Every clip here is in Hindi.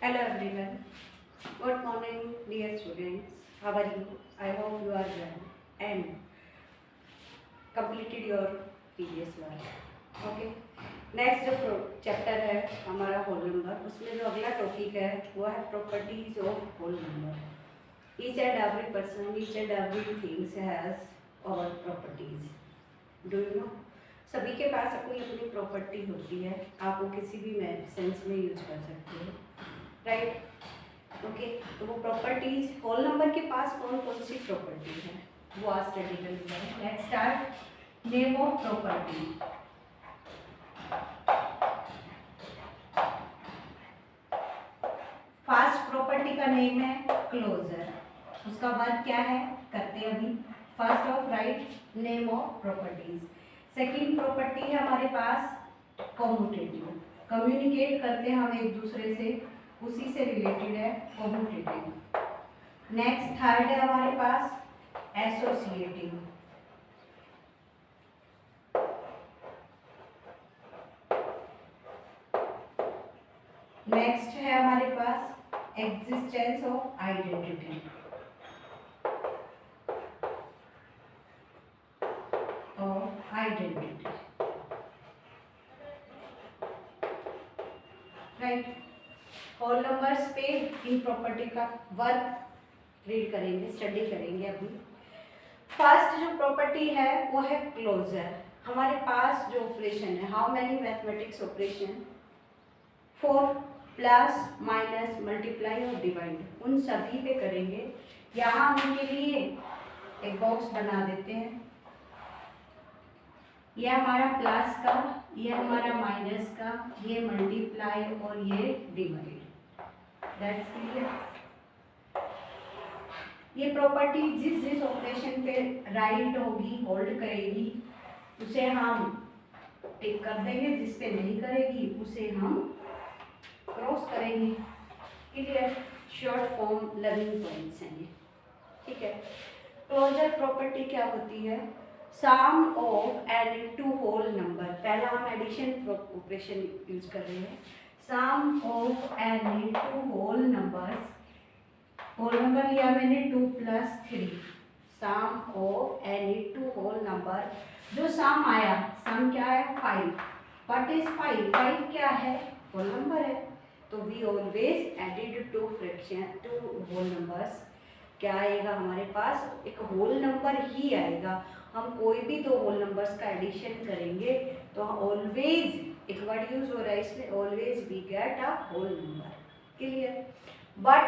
Hello everyone. Good morning, dear students. How are you? I hope you are well and completed your previous work. Okay. Next जो चैप्टर है हमारा होल नंबर, उसमें जो अगला टॉपिक है वो है properties of whole number. Each and every person, each and every things has और प्रॉपर्टीज. Do you know? सभी के पास अपनी अपनी प्रॉपर्टी होती है. आप वो किसी भी सेंस में यूज कर सकते हो, राइट? ओके, तो वो प्रॉपर्टीज होल नंबर के पास कौन कौन सी प्रॉपर्टी है वो आज स्टडी करेंगे. Let's start. Name of property. First property का नेम है क्लोजर. उसका वर्क क्या है करते हैं अभी. First of write name of properties. Second property है हमारे पास कम्यूटेटिव. कम्युनिकेट करते हैं हम एक दूसरे से, उसी से रिलेटेड है कम्यूटेटिव. नेक्स्ट थर्ड है हमारे पास एसोसिएटिव. नेक्स्ट है हमारे पास existence of identity. Right. Whole numbers पे इन प्रॉपर्टी का वर्क रीड करेंगे, स्टडी करेंगे अभी. फर्स्ट जो प्रॉपर्टी है वो है क्लोजर. हमारे पास जो ऑपरेशन है, how many mathematics operation, 4 plus minus multiply और डिवाइड, उन सभी पे करेंगे. यहाँ हम उनके लिए एक बॉक्स बना देते हैं. ये हमारा प्लस का, ये हमारा माइनस का, ये मल्टीप्लाई और ये डिवाइड. That's clear. ये प्रॉपर्टी जिस जिस ऑपरेशन पे राइट होगी, होल्ड करेगी, उसे हम टिक कर देंगे. जिस पे नहीं करेगी उसे हम क्रॉस करेंगे. Clear. Short form learning points हैं ये. ठीक है. क्लोजर प्रॉपर्टी क्या होती है? Sum of any two whole number. पहला हम एडिशन ऑपरेशन यूज कर रहे हैं. Sum of any two whole numbers. Whole number लिया मैंने 2 + 3. Sum of any two whole number. जो सम आया, सम क्या है 5. What is 5? 5 क्या है? होल नंबर है. तो we always added two fraction to whole numbers. क्या आएगा हमारे पास? एक होल नंबर ही आएगा. हम कोई भी दो होल नंबर्स का एडिशन करेंगे तो ऑलवेज, एक वर्ड यूज हो रहा है इसमें, always we get a whole number. Clear. But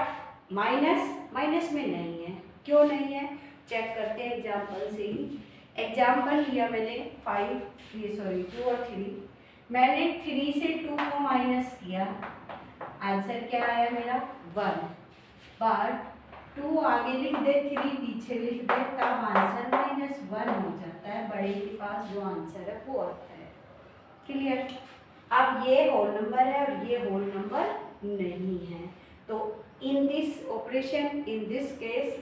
minus में नहीं है. क्यों नहीं है? चेक करते हैं एग्जाम्पल से ही. एग्जाम्पल लिया मैंने 2 और 3. मैंने 3 से 2 को माइनस किया. आंसर क्या आया मेरा? 1. बट 2 आगे लिख दे, 3 पीछे लिख दे, तब आंसर -1 हो जाता है. बड़े के पास जो आंसर है वो आता है. क्लियर. अब ये होल नंबर है और ये होल नंबर नहीं है. तो in this operation, in this case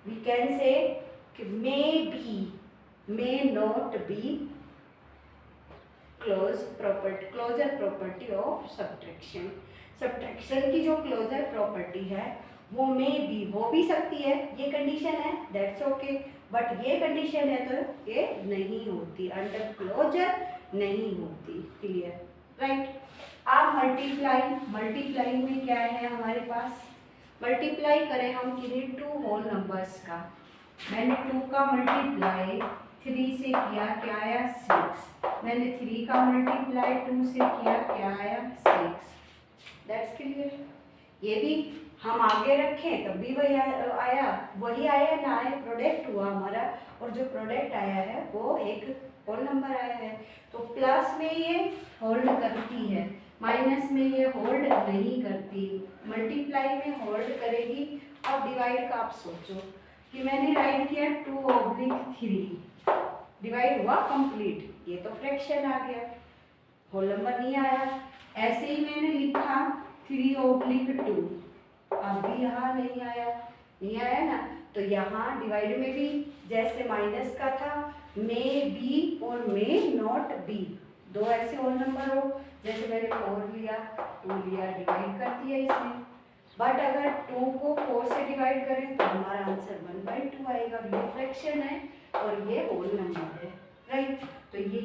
we can say may be, may not be closure property of subtraction. Subtraction की जो क्लोजर प्रॉपर्टी है वो में भी हो भी सकती है. ये कंडीशन है, दैट्स ओके. बट ये कंडीशन है तो ये नहीं होती, अंडर क्लोजर नहीं होती. क्लियर. राइट. अब मल्टीप्लाई में क्या है हमारे पास? मल्टीप्लाई करें हम किन्हीं 2 होल नंबर्स का. मैंने 2 का मल्टीप्लाई 3 से किया, क्या आया? 6. मैंने 3 का मल्टीप्लाई 2 से किया, क्या आया? 6. That's clear. ये भी हम आगे रखें तब भी वही आया ना आया, प्रोडक्ट हुआ हमारा. और जो प्रोडक्ट आया है वो एक होल नंबर आया है. तो प्लस में ये होल्ड करती है, माइनस में ये होल्ड नहीं करती. मल्टीप्लाई में होल्ड करेगी. अब डिवाइड का आप सोचो कि मैंने राइट किया 2/3, डिवाइड हुआ कंप्लीट. ये तो फ्रैक्शन आ गया, होल नंबर नहीं आया. ऐसे ही मैंने लिखा 3/2, अब भी यहाँ नहीं आया ना. तो यहाँ डिवाइड में भी जैसे माइनस का था, मे बी और मे नॉट बी, दो ऐसे होल नंबर हो, जैसे मैंने 4 लिया, 2 लिया, डिवाइड कर दिया इसमें। बट अगर 2 को 4 से डिवाइड करें तो हमारा आंसर 1/2 आएगा। ये फ्रैक्शन है और ये होल नंबर है, राइट। तो ये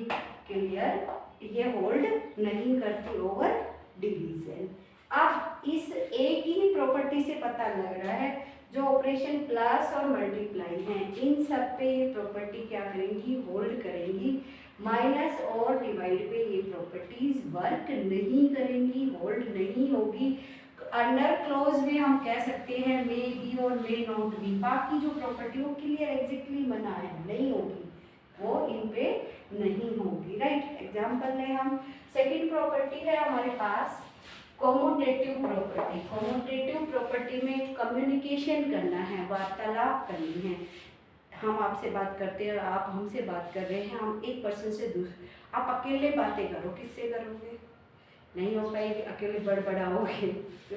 क्लियर, ये होल्ड नहीं करती ओवर डिवीजन। अब इस एक ही प्रॉपर्टी से पता लग रहा है जो ऑपरेशन प्लस और मल्टीप्लाई हैं, इन सब पे ये प्रॉपर्टी क्या करेंगी, होल्ड करेंगी। माइनस और डिवाइड पे ये प्रॉपर्टीज वर्क नहीं करेंगी, होल्ड नहीं होगी। अंडर क्लोज में हम कह सकते हैं मे बी और मे नॉट बी, बाकी जो प्रॉपर्टी वो क्लियर एग्जैक्टली बना है, नहीं होगी, वो इन पे नहीं होगी, राइट। एग्जाम्पल लें हम, सेकेंड प्रॉपर्टी है हमारे पास कॉमोटेटिव प्रॉपर्टी। कॉमोटेटिव प्रॉपर्टी में कम्युनिकेशन करना है, वार्तालाप करनी है। हम आपसे बात करते हैं, आप हमसे बात कर रहे हैं, हम एक पर्सन से दूसरे, आप अकेले बातें करो, किससे करोगे, नहीं हो पाएगी, अकेले बड़बड़ाओगे,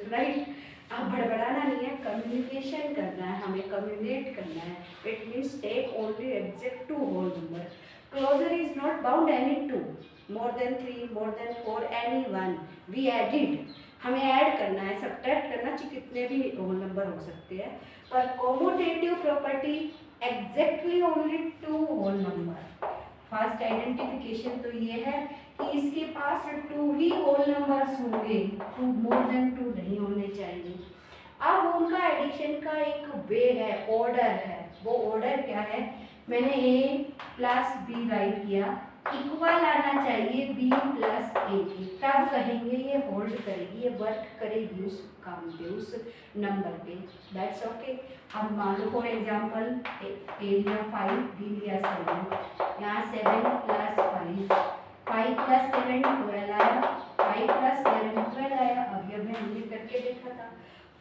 राइट। आप बड़बड़ाना नहीं है, कम्युनिकेशन करना है, हमें कम्युनिकेट करना है। It means take only exact two whole number. Closure is not bound any two, more than 3, more than 4, any one we added, हमें ऐड करना है, सब्ट्रैक्ट करना चाहिए, कितने भी होल नंबर हो सकते हैं। पर commutative property exactly only 2 whole number. First identification तो ये है कि इसके पास 2 ही होल नंबर्स होंगे, 2 मोर देन 2 नहीं होने चाहिए। अब उनका एडिशन का एक वे है, ऑर्डर है। वो ऑर्डर क्या है, मैंने a प्लस बी राइट किया, इक्वल आना चाहिए b प्लस a की, तब कहेंगे ये होल्ड करेगी, ये वर्क करेगी उस काम पे, उस नंबर पे, दैट्स ओके। अब मान लो फॉर एग्जांपल a लिया 5, b लिया 7, यहाँ 7 प्लस 5, 5 प्लस 7 12 आया, 5 प्लस 7 12 आया। अब ये हमने करके देखा था,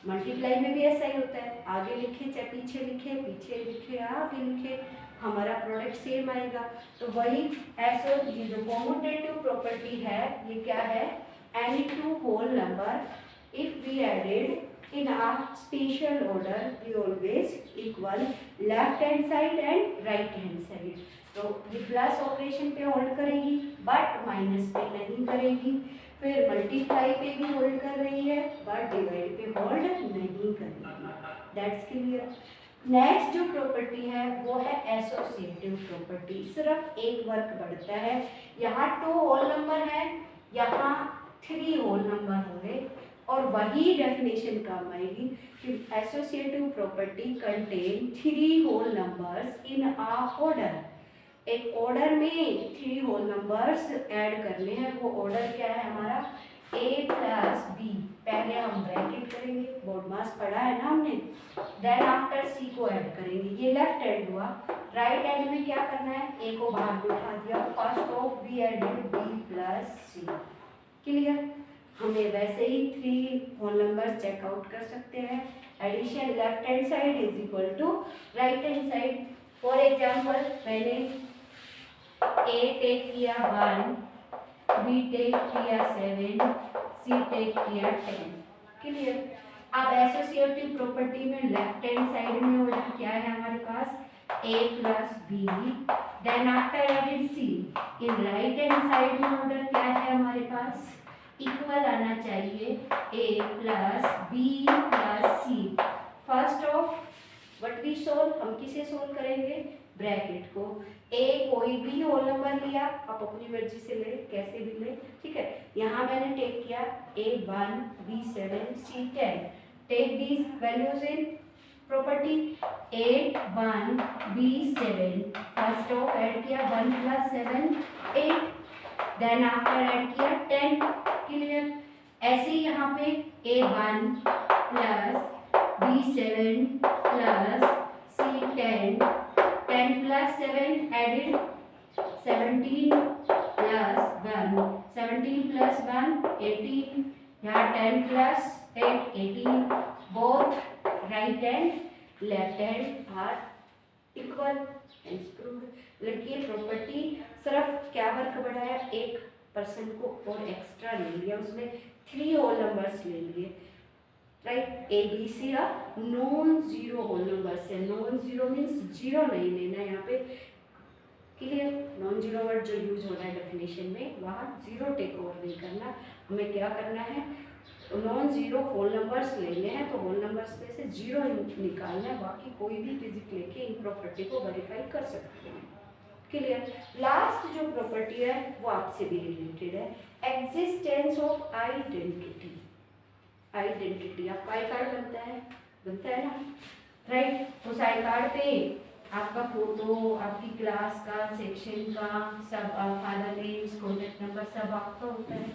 मल्टीप्लाई में भी ऐसा ही होता है, आगे लिखे चाहे पीछे लिखे, पीछे लिखे आगे लिखे, हमारा प्रोडक्ट सेम आएगा। तो वही ऐसे ये जो कॉमोटेटिव प्रॉपर्टी है, ये क्या है, any 2 whole number if we added in a special order we always equal left hand side and right hand side. तो ये प्लस ऑपरेशन पे होल्ड करेगी बट माइनस पे नहीं करेगी, फिर मल्टीप्लाई पे भी होल्ड कर रही है बट डिवाइड पे होल्ड नहीं करेगी, दैट्स क्लियर। नेक्स्ट जो प्रॉपर्टी है वो है एसोसिएटिव प्रॉपर्टी। सिर्फ एक वर्क बढ़ता है, यहाँ 2 होल नंबर है, यहाँ 3 होल नंबर होंगे, और वही डेफिनेशन काम आएगी कि associative property contain 3 whole numbers in a order. एक ऑर्डर में 3 होल नंबर्स ऐड करने हैं, वो ऑर्डर क्या है हमारा, a प्लस बी, पहले हम ब्रैकेट करेंगे, बोर्ड मास पढ़ा है ना हमने, देन आफ्टर c को ऐड करेंगे, ये लेफ्ट हैंड हुआ। राइट हैंड में क्या करना है, a को बाहर बिठा दिया, first of b added b plus c, clear. हमें वैसे ही 3 होल नंबर चेकआउट कर सकते हैं, addition left hand side is equal to right hand side. For example मैंने a टेक किया 1, B टेक किया 7, C टेक किया 10, क्लियर। अब एसोसिएटिव प्रॉपर्टी में लेफ्ट हैंड साइड में ऑर्डर क्या है हमारे पास, a plus b, then after added c। In right hand side में ऑर्डर क्या है हमारे पास, इक्वल आना चाहिए a plus b plus c। First of what we solve, हम किसे सोल्व करेंगे, ब्रैकेट को। a कोई भी होल नंबर लिया, आप अपनी मर्जी से ले, कैसे भी ले, ठीक है। यहाँ मैंने टेक किया a1, b7, c10, take these values in property, a1 b7, first of add किया 1 प्लस 7 8, देन आफ्टर ऐड किया 10, क्लियर। ऐसे ही यहाँ पे a1 plus b7 plus c10, 10 plus 7 added 17 plus 1, 17 plus 1 18, यहाँ 10 plus 8 18, both right and left hand are equal, hence proved। लड़की प्रॉपर्टी सिर्फ क्या वर्क बढ़ाया, एक पर्सन को और एक्स्ट्रा ले लिया, उसमें 3 होल नंबर्स ले लिए, right. A b c non zero whole number से, नॉन जीरो मीन्स जीरो नहीं लेना है यहाँ पे, क्लियर। नॉन जीरो वर्ड जो यूज हो रहा है डेफिनेशन में, वहाँ जीरो टेक ओवर नहीं करना, हमें क्या करना है, नॉन जीरो होल नंबर्स लेने हैं, तो होल नंबर्स में से जीरो निकालना है, बाकी कोई भी डिजिट लेके इन प्रॉपर्टी को वेरीफाई कर सकते हैं। क्लियर। लास्ट जो प्रॉपर्टी है वो आपसे भी रिलेटेड है, एग्जिस्टेंस ऑफ आइडेंटिटी। आइडेंटिटी, आपका आई कार्ड बनता है ना, राइट। उस आई कार्ड पे आपका फोटो, आपकी क्लास का, सेक्शन का, सब फादर नेम्स, कॉन्टेक्ट नंबर सब आपका होता है।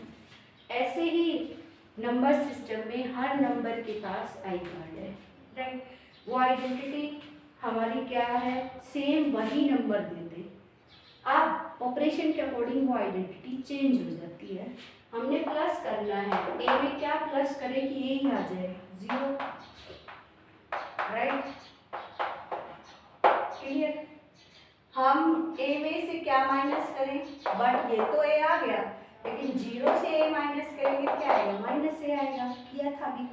ऐसे ही नंबर सिस्टम में हर नंबर के पास आई कार्ड है, राइट। वो आइडेंटिटी हमारी क्या है, सेम वही नंबर देते, अब ऑपरेशन के अकॉर्डिंग वो आइडेंटिटी चेंज हो जाती है। हमने प्लस करना है, ए में क्या प्लस करें कि ए ही आ जाए, जीरो, राइट। क्लियर। हम ए में से क्या माइनस करें, बट ये तो ए आ गया, लेकिन जीरो से ए माइनस करेंगे क्या आएगा, माइनस ए आएगा, किया था अभी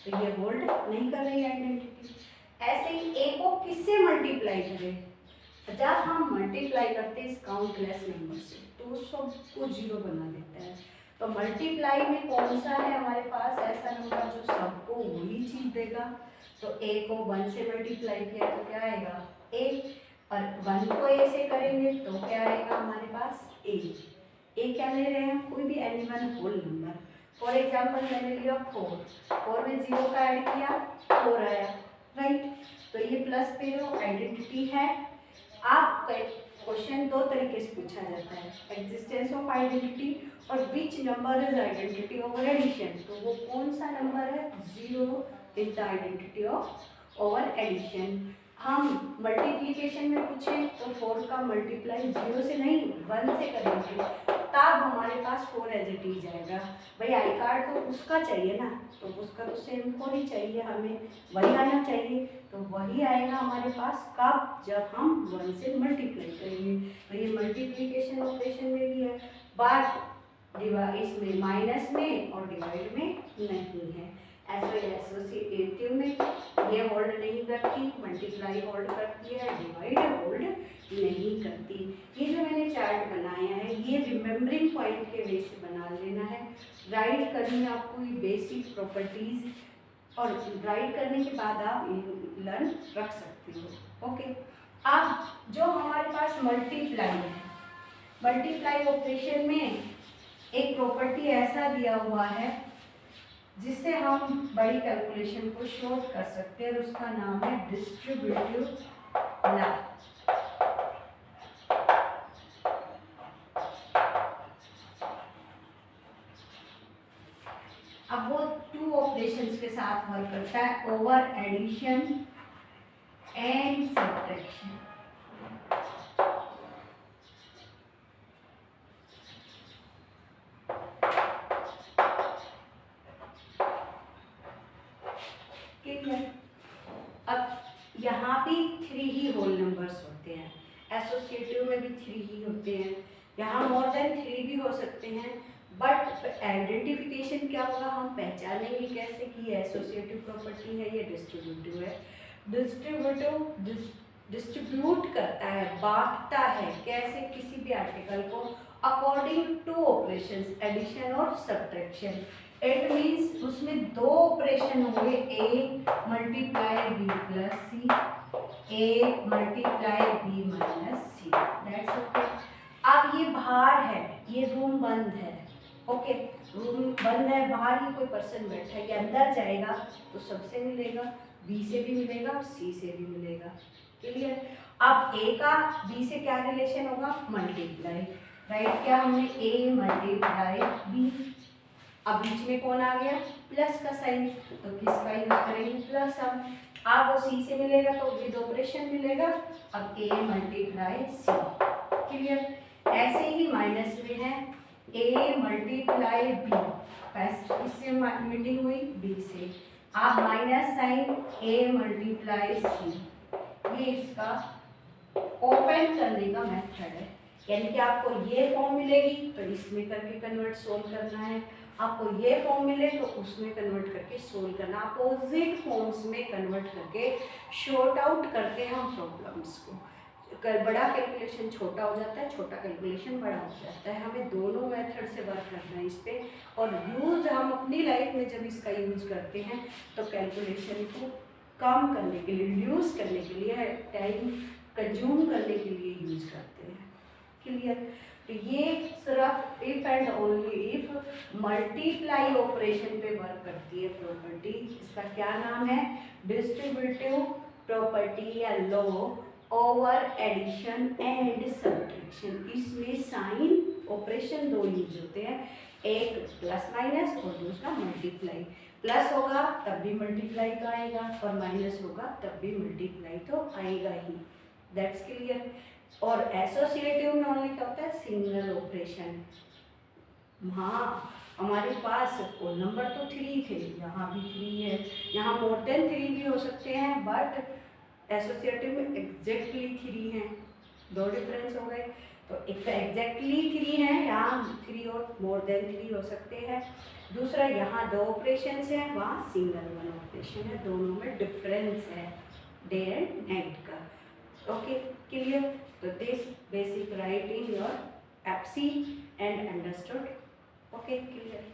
तो ये होल्ड नहीं कर रही आइडेंटिटी। ऐसे ही ए को किससे मल्टीप्लाई करें, जब हम मल्टीप्लाई करते हैं इस काउंटलेस नंबर से तो सबको जीरो बना देता है। तो मल्टीप्लाई में कौन सा है हमारे पास ऐसा नंबर जो सबको वही चीज देगा, तो ए को 1 से मल्टीप्लाई किया तो क्या आएगा, ए, और 1 को ए से करेंगे तो क्या आएगा हमारे पास, ए क्या ले रहे हैं, कोई भी any one whole number. For example मैंने लिया 4 में 0 का ऐड किया 4 आया, राइट। तो ये प्लस पे जो आइडेंटिटी है, आप क्वेश्चन दो तरीके से पूछा जाता है, एग्जिस्टेंस ऑफ आइडेंटिटी और which number is identity over addition, तो वो कौन सा नंबर है, 0 is the identity of over addition. हम मल्टीप्लिकेशन में पूछें तो 4 का मल्टीप्लाई 0 से नहीं 1 से करेंगे, तब हमारे पास 4 एज इट इज आएगा। भाई आई कार्ड तो उसका चाहिए ना, तो उसका तो सेम 4 ही चाहिए, हमें वही आना चाहिए, तो वही आएगा हमारे पास कब, जब हम 1 से मल्टीप्लाई करेंगे। तो ये मल्टीप्लिकेशन ऑपरेशन में भी है, बट इसमें माइनस में और डिवाइड में नहीं है। एसोसिएटिव में ये होल्ड नहीं करती, मल्टीप्लाई होल्ड करती है, डिवाइड होल्ड नहीं करती। ये जो मैंने चार्ट बनाया है ये रिमेम्बरिंग पॉइंट के वे से बना लेना है। राइट करनी है आपको ये बेसिक प्रॉपर्टीज, और राइट करने के बाद आप ये लर्न रख सकते हो, ओके। अब जो हमारे पास मल्टीप्लाई है, मल्टीप्लाई ऑपरेशन में एक प्रॉपर्टी ऐसा दिया हुआ है जिससे हम बड़ी कैलकुलेशन को शॉर्ट कर सकते हैं, और उसका नाम है डिस्ट्रीब्यूटिव लॉ। अब वो 2 ऑपरेशंस के साथ वर्क करता है, ओवर एडिशन एंड सब्ट्रैक्शन। अब यहाँ भी 3 ही होल नंबर्स होते हैं, एसोसिएटिव में भी 3 ही होते हैं, यहाँ मोर देन 3 भी हो सकते हैं, बट आइडेंटिफिकेशन क्या होगा, हम पहचानेंगे कैसे कि ये एसोसिएटिव प्रॉपर्टी है, ये डिस्ट्रीब्यूटिव है। डिस्ट्रीब्यूटिव डिस्ट्रीब्यूट करता है, बांटता है, कैसे, किसी भी आर्टिकल को अकॉर्डिंग टू ऑपरेशंस एडिशन और सब्ट्रैक्शन। इट मीन्स उसमें 2 ऑपरेशन होंगे, A multiply B plus C, A multiply B minus C, that's okay. अब ये बाहर है, ये रूम बंद है, ओके, रूम बंद है, बाहर ही कोई पर्सन बैठा है, ये अंदर जाएगा तो सबसे मिलेगा, बी से भी मिलेगा और सी से भी मिलेगा, क्लियर। अब ए का बी से क्या रिलेशन होगा, मल्टीप्लाई, राइट। क्या हमने ए मल्टीप्लाई बी, अब बीच में कौन आ गया, प्लस का साइन, तो किसका यूज करेंगे, प्लस। अब वो सी से मिलेगा तो विद ऑपरेशन मिलेगा, अब ए मल्टीप्लाई सी, क्लियर। ऐसे ही माइनस में है, ए मल्टीप्लाई बी, इससे मीटिंग हुई बी से, अब minus sign A multiply C, ये इसका ओपन करने का मेथड है, यानी कि आपको ये फॉर्म मिलेगी तो इसमें करके कन्वर्ट सोल्व करना है, आपको ये फॉर्म मिले तो उसमें कन्वर्ट करके सोल्व करना, अपोजिट फॉर्म्स में कन्वर्ट करके शॉर्ट आउट करते हैं हम प्रॉब्लम्स को। बड़ा कैलकुलेशन छोटा हो जाता है, छोटा कैलकुलेशन बड़ा हो जाता है। हमें दोनों मेथड से वर्क करना है इस पे, और यूज़ हम अपनी लाइफ में जब इसका यूज़ करते हैं तो कैलकुलेशन को कम करने के लिए, रिड्यूस करने के लिए, टाइम कंज्यूम करने के लिए यूज़ करते हैं। क्लियर? तो ये सिर्फ if and only if multiply operation पे वर्क करती है प्रॉपर्टी। इसका क्या नाम है? डिस्ट्रीब्यूटिव प्रॉपर्टी या law over addition and subtraction. इसमें साइन ऑपरेशन दो यूज होते हैं, एक प्लस माइनस और दूसरा मल्टीप्लाई। प्लस होगा तब भी मल्टीप्लाई तो आएगा, और माइनस होगा तब भी मल्टीप्लाई तो आएगा ही। That's clear. और एसोसिएटिव में ओनली क्या होता है? Single operation. हाँ, हमारे पास नंबर तो 3 थे, यहाँ भी 3 है, यहाँ मोर देन 3 भी हो सकते हैं, बट एसोसिएटिव में एग्जैक्टली 3 हैं। दो डिफरेंस हो गए। तो एक तो एग्जैक्टली 3 है, यहाँ 3 और मोर देन 3 हो सकते हैं। दूसरा, यहाँ 2 ऑपरेशन हैं, वहाँ सिंगल 1 ऑपरेशन है। दोनों में डिफरेंस है डे एंड नाइट का। Okay, clear? तो this basic writing your FC and understood. Okay, clear?